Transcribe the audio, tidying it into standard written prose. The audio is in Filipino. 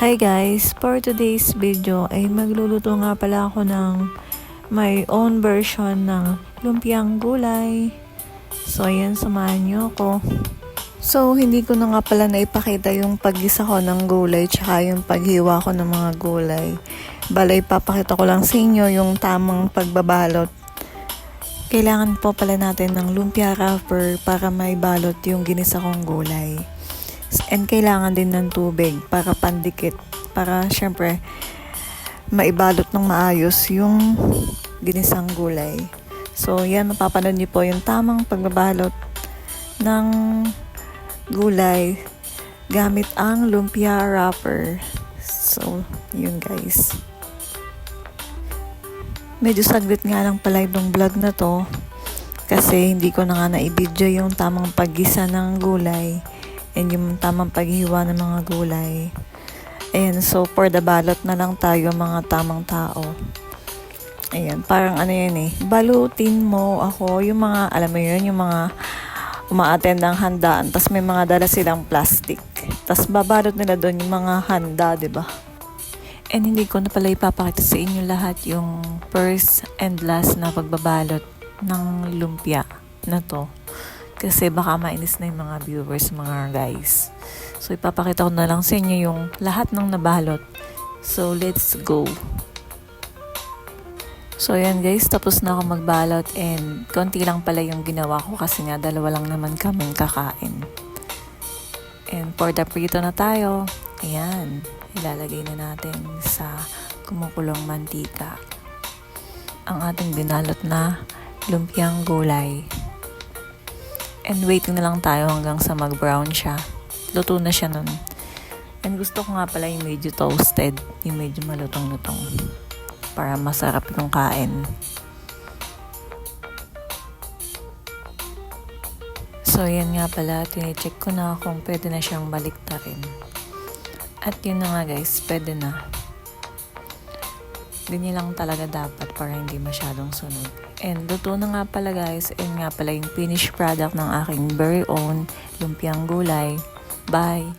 Hi guys! For today's video ay magluluto nga pala ako ng my own version ng lumpiang gulay. So ayan, samahan nyo ako. So hindi ko na nga pala naipakita yung paggisa ko ng gulay tsaka yung paghiwa ko ng mga gulay. Balay, papakita ko lang sa inyo yung tamang pagbabalot. Kailangan po pala natin ng lumpia wrapper para may balot yung ginisa kong gulay. And kailangan din ng tubig para pandikit, para syempre maibalot ng maayos yung ginisang gulay. So yan, mapapanood niyo po yung tamang pagbabalot ng gulay gamit ang lumpia wrapper. So yun guys, medyo saglit nga lang pala itong vlog na to kasi hindi ko na nga na-video yung tamang paggisa ng gulay and yung tamang paghiwa ng mga gulay. Ayan, so for the balot na lang tayo mga tamang tao. Ayan, parang ano yan balutin mo ako, yung mga, alam mo yun, yung mga uma-attend ng handaan, tas may mga dala silang plastic, tas babalot nila doon yung mga handa, diba? And hindi ko na pala ipapakita sa inyo lahat yung first and last na pagbabalot ng lumpia na to. Kasi baka mainis na yung mga viewers, mga guys. So, ipapakita ko na lang sa inyo yung lahat ng nabalot. So, let's go. So, ayan guys, tapos na ako magbalot and konti lang pala yung ginawa ko kasi nga dalawa lang naman kaming kakain. And for the prito na tayo, ayan, ilalagay na natin sa kumukulong mantika ang ating binalot na lumpiang gulay. And waiting na lang tayo hanggang sa mag-brown siya. Luto na siya nun. And gusto ko nga pala yung medyo toasted, yung medyo malutong-lutong, para masarap yung kain. So yan nga pala, tine-check ko na kung pwede na siyang baliktarin. At yun na nga guys, pwede na. Ganyan lang talaga dapat para hindi masyadong sunog. And luto na nga pala guys, and nga pala yung finished product ng aking very own lumpiang gulay. Bye!